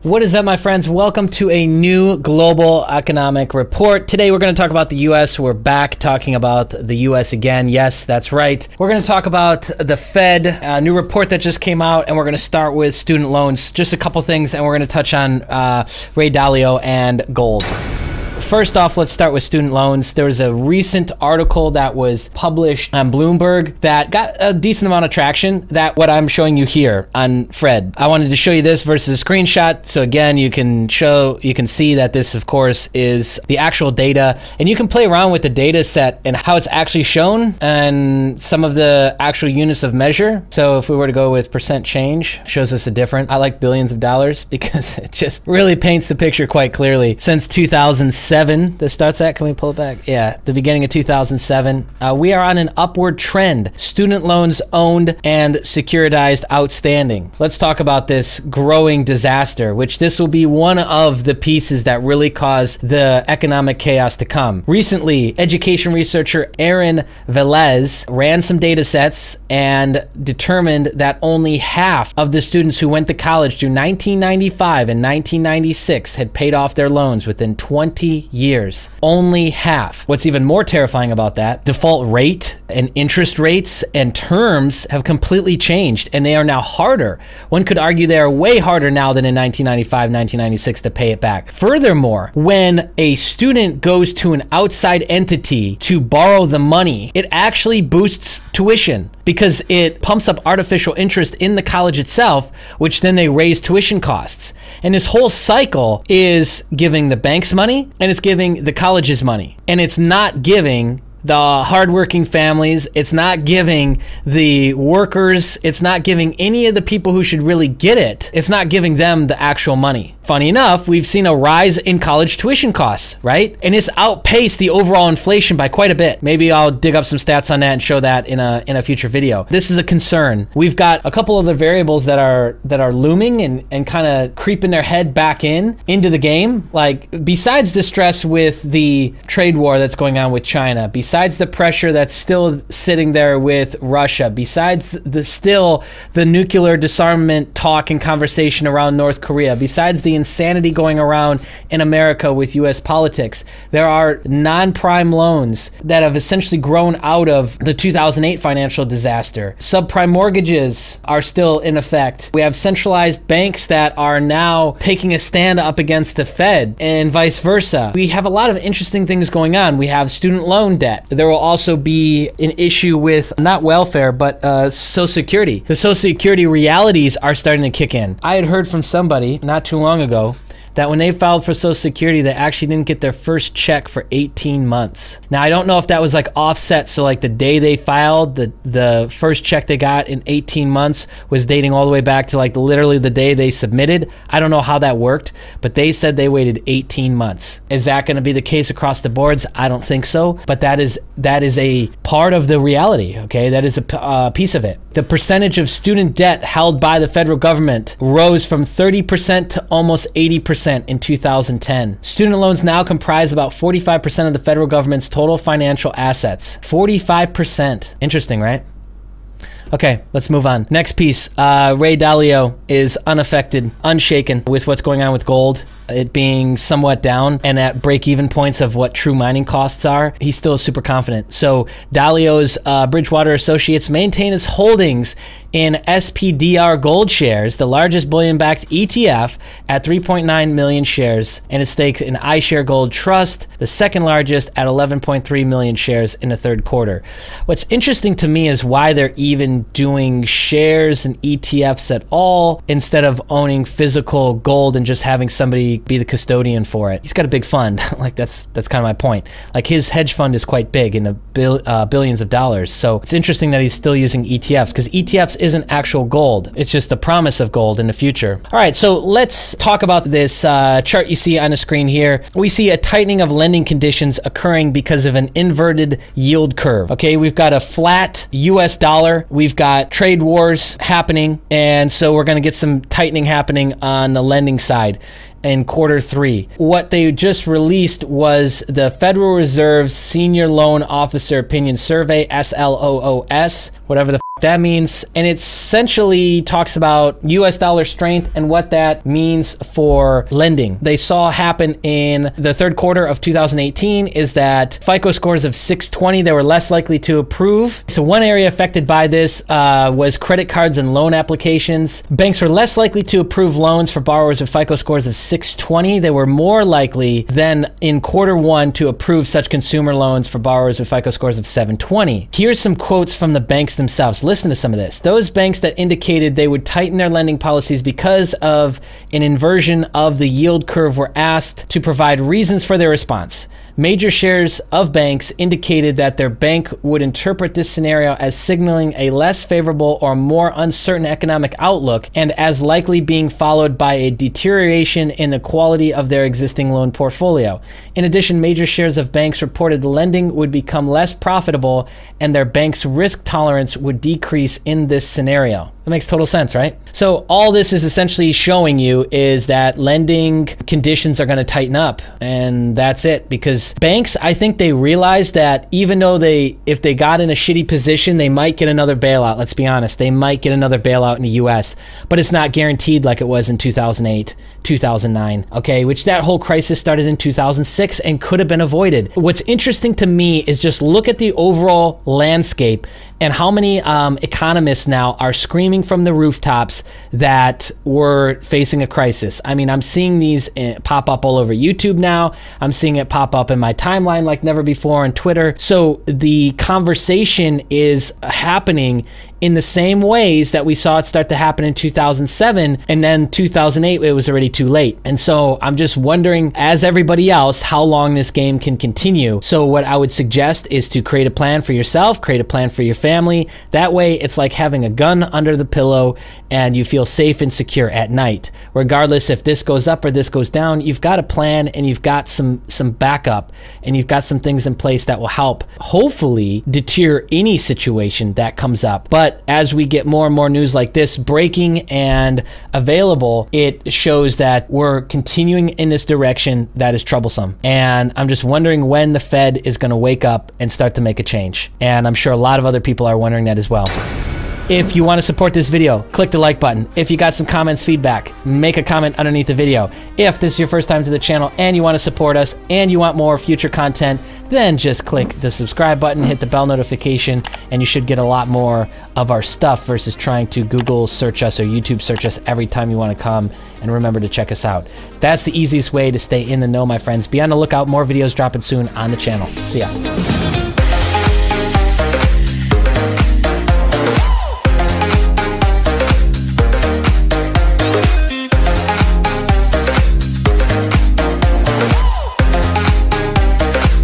What is up, my friends? Welcome to a new global economic report. Today we're going to talk about the US. We're back talking about the US again. Yes, that's right. We're going to talk about the Fed, a new report that just came out, and we're going to start with student loans. Just a couple things, and we're going to touch on Ray Dalio and gold. First off, let's start with student loans. There was a recent article that was published on Bloomberg that got a decent amount of traction. That what I'm showing you here on Fred. I wanted to show you this versus a screenshot. So again, you can see that this, of course, is the actual data, and you can play around with the data set and how it's actually shown and some of the actual units of measure. So if we were to go with percent change, shows us a different. I like billions of dollars because it just really paints the picture quite clearly. Since 2007, this starts at, can we pull it back? Yeah, the beginning of 2007. We are on an upward trend. Student loans owned and securitized outstanding. Let's talk about this growing disaster, which this will be one of the pieces that really caused the economic chaos to come. Recently, education researcher Aaron Velez ran some data sets and determined that only half of the students who went to college through 1995 and 1996 had paid off their loans within 20 years. Only half. What's even more terrifying about that, default rate and interest rates and terms have completely changed, and they are now harder. One could argue they are way harder now than in 1995, 1996 to pay it back. Furthermore, when a student goes to an outside entity to borrow the money, it actually boosts tuition because it pumps up artificial interest in the college itself, which then they raise tuition costs. And this whole cycle is giving the banks money, and it's giving the colleges money, and it's not giving the hardworking families, it's not giving the workers, it's not giving any of the people who should really get it, it's not giving them the actual money. Funny enough, we've seen a rise in college tuition costs, right? And it's outpaced the overall inflation by quite a bit. Maybe I'll dig up some stats on that and show that in a future video. This is a concern. We've got a couple of the variables that are looming and kind of creeping their head back into the game. Like, besides the stress with the trade war that's going on with China, besides the pressure that's still sitting there with Russia, besides the nuclear disarmament talk and conversation around North Korea, besides the insanity going around in America with US politics, there are non-prime loans that have essentially grown out of the 2008 financial disaster. Subprime mortgages are still in effect. We have centralized banks that are now taking a stand up against the Fed and vice versa. We have a lot of interesting things going on. We have student loan debt. There will also be an issue with not welfare, but Social Security. The Social Security realities are starting to kick in. I had heard from somebody not too long ago that when they filed for Social Security, they actually didn't get their first check for 18 months. Now, I don't know if that was like offset, so like the day they filed, the first check they got in 18 months was dating all the way back to like literally the day they submitted. I don't know how that worked, but they said they waited 18 months. Is that gonna be the case across the boards? I don't think so, but that is a part of the reality, okay? That is a piece of it. The percentage of student debt held by the federal government rose from 30% to almost 80% in 2010. Student loans now comprise about 45% of the federal government's total financial assets. 45%. Interesting, right? Okay, let's move on. Next piece, Ray Dalio is unaffected, unshaken with what's going on with gold, it being somewhat down and at break-even points of what true mining costs are. He's still super confident. So Dalio's Bridgewater Associates maintain its holdings in SPDR Gold shares, the largest bullion-backed ETF, at 3.9 million shares, and its stake in iShare Gold Trust, the second largest, at 11.3 million shares in the third quarter. What's interesting to me is why they're even doing shares and ETFs at all instead of owning physical gold and just having somebody be the custodian for it. He's got a big fund. Like that's kind of my point. Like his hedge fund is quite big in the billions of dollars. So it's interesting that he's still using ETFs because ETFs isn't actual gold. It's just the promise of gold in the future. All right, so let's talk about this chart you see on the screen here. We see a tightening of lending conditions occurring because of an inverted yield curve. Okay, we've got a flat US dollar. We've got trade wars happening, and so we're going to get some tightening happening on the lending side in Q3. What they just released was the Federal Reserve's Senior Loan Officer Opinion Survey, SLOOS, whatever the that means, and it essentially talks about US dollar strength and what that means for lending. They saw happen in the third quarter of 2018 is that FICO scores of 620, they were less likely to approve. So one area affected by this was credit cards and loan applications. Banks were less likely to approve loans for borrowers with FICO scores of 620. They were more likely than in quarter one to approve such consumer loans for borrowers with FICO scores of 720. Here's some quotes from the banks themselves. Listen to some of this. Those banks that indicated they would tighten their lending policies because of an inversion of the yield curve were asked to provide reasons for their response. Major shares of banks indicated that their bank would interpret this scenario as signaling a less favorable or more uncertain economic outlook and as likely being followed by a deterioration in the quality of their existing loan portfolio. In addition, major shares of banks reported lending would become less profitable and their bank's risk tolerance would decrease in this scenario. That makes total sense, right? So all this is essentially showing you is that lending conditions are going to tighten up, and that's it. Because banks, I think they realize that even though if they got in a shitty position, they might get another bailout. Let's be honest, they might get another bailout in the US, but it's not guaranteed like it was in 2008, 2009, okay? Which that whole crisis started in 2006 and could have been avoided. What's interesting to me is just look at the overall landscape and how many economists now are screaming from the rooftops that we're facing a crisis. I mean, I'm seeing these pop up all over YouTube now. I'm seeing it pop up in my timeline like never before on Twitter. So the conversation is happening in the same ways that we saw it start to happen in 2007, and then 2008 it was already too late. And so I'm just wondering, as everybody else, how long this game can continue. So what I would suggest is to create a plan for yourself, create a plan for your family. That way it's like having a gun under the pillow and you feel safe and secure at night. Regardless if this goes up or this goes down, you've got a plan and you've got some backup and you've got some things in place that will help hopefully deter any situation that comes up. But as we get more and more news like this breaking and available, it shows that we're continuing in this direction that is troublesome. And I'm just wondering when the Fed is going to wake up and start to make a change. And I'm sure a lot of other people are wondering that as well. If you want to support this video, click the like button. If you got some comments, feedback, make a comment underneath the video. If this is your first time to the channel and you want to support us and you want more future content, then just click the subscribe button, hit the bell notification, and you should get a lot more of our stuff versus trying to Google search us or YouTube search us every time you want to come. And remember to check us out. That's the easiest way to stay in the know, my friends. Be on the lookout, more videos dropping soon on the channel. See ya.